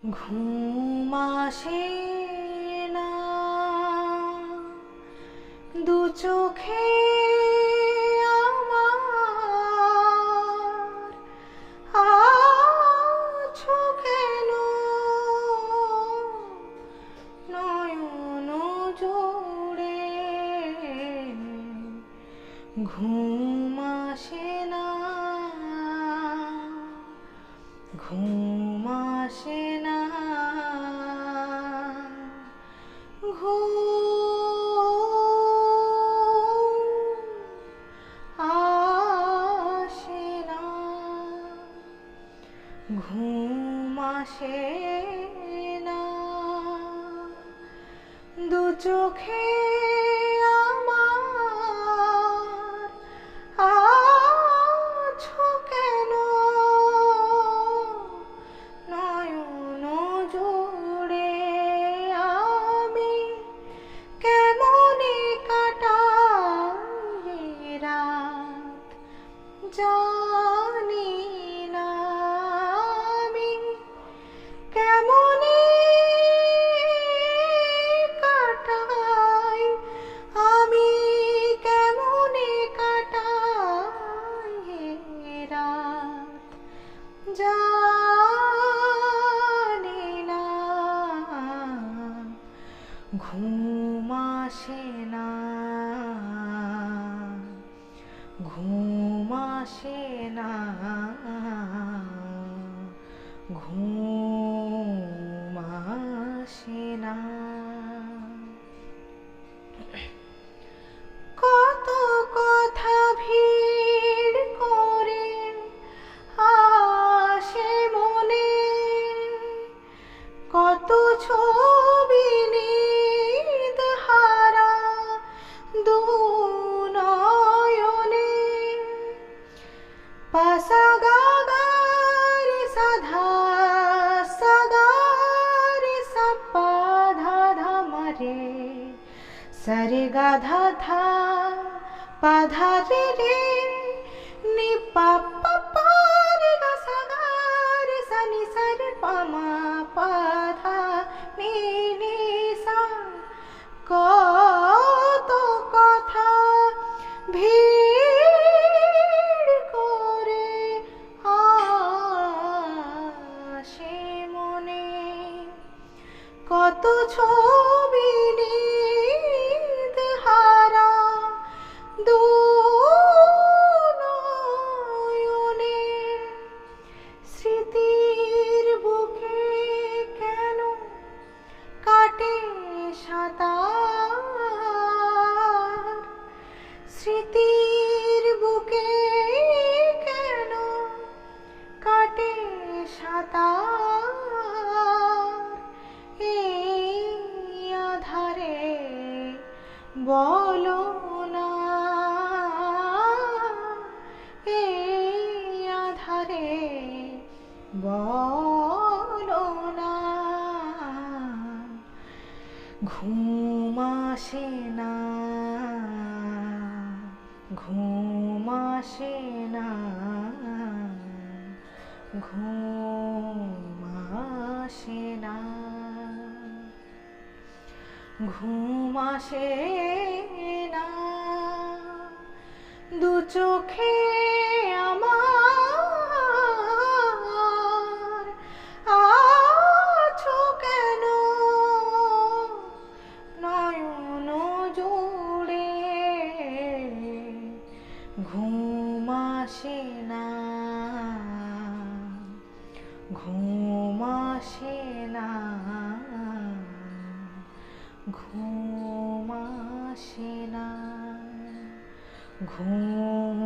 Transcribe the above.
ঘুম আসে না দু চোখে আমার, আছো কেন নয়ন জোড়ে? ঘুম আসে না, ঘুম আসে না, ঘুম আসে না, ঘুম আসে না দু চোখে আমার, আছো কেন নয়ন জোড়ে? আমি কেমনে কাটাই রাত জানি না, আমি কেমনে কাটাই, আমি কেমনে কাটাই রাত জানি না। ঘুম আসে না, ঘুম আসে না, ঘুম আসে না। কত কথা ভিড় করে আসে মনে, কত ছবি নিদ হারা দু নয়নে, পাসা গা গা রে সাধা সাগা রে সাপা ধা ধা মারে সারে গা ধা ধা পা ধা রে রে নি পা পা পা রে গা সা গা রে সা নি সা রে পা মা পা ধা নি নি সা। কত কথা ভিড় করে আসে মনে, কত ছবি নিদ হারা দু নয়নে, স্মৃতির বুকে কেন কাটে সাঁতার, স্মৃতির বুকে কেন কাটে সাঁতার, এই আধারে বলো না, এই আধারে বলো না। ঘুম আসে না, ঘুম আসে না, ঘুম আসে না, ঘুম আসে না দু চোখে আমার, আছো কেন নয়ন জোড়ে? ঘুম আসে না, ঘুম আসে না, ঘুম আসে না, ঘুম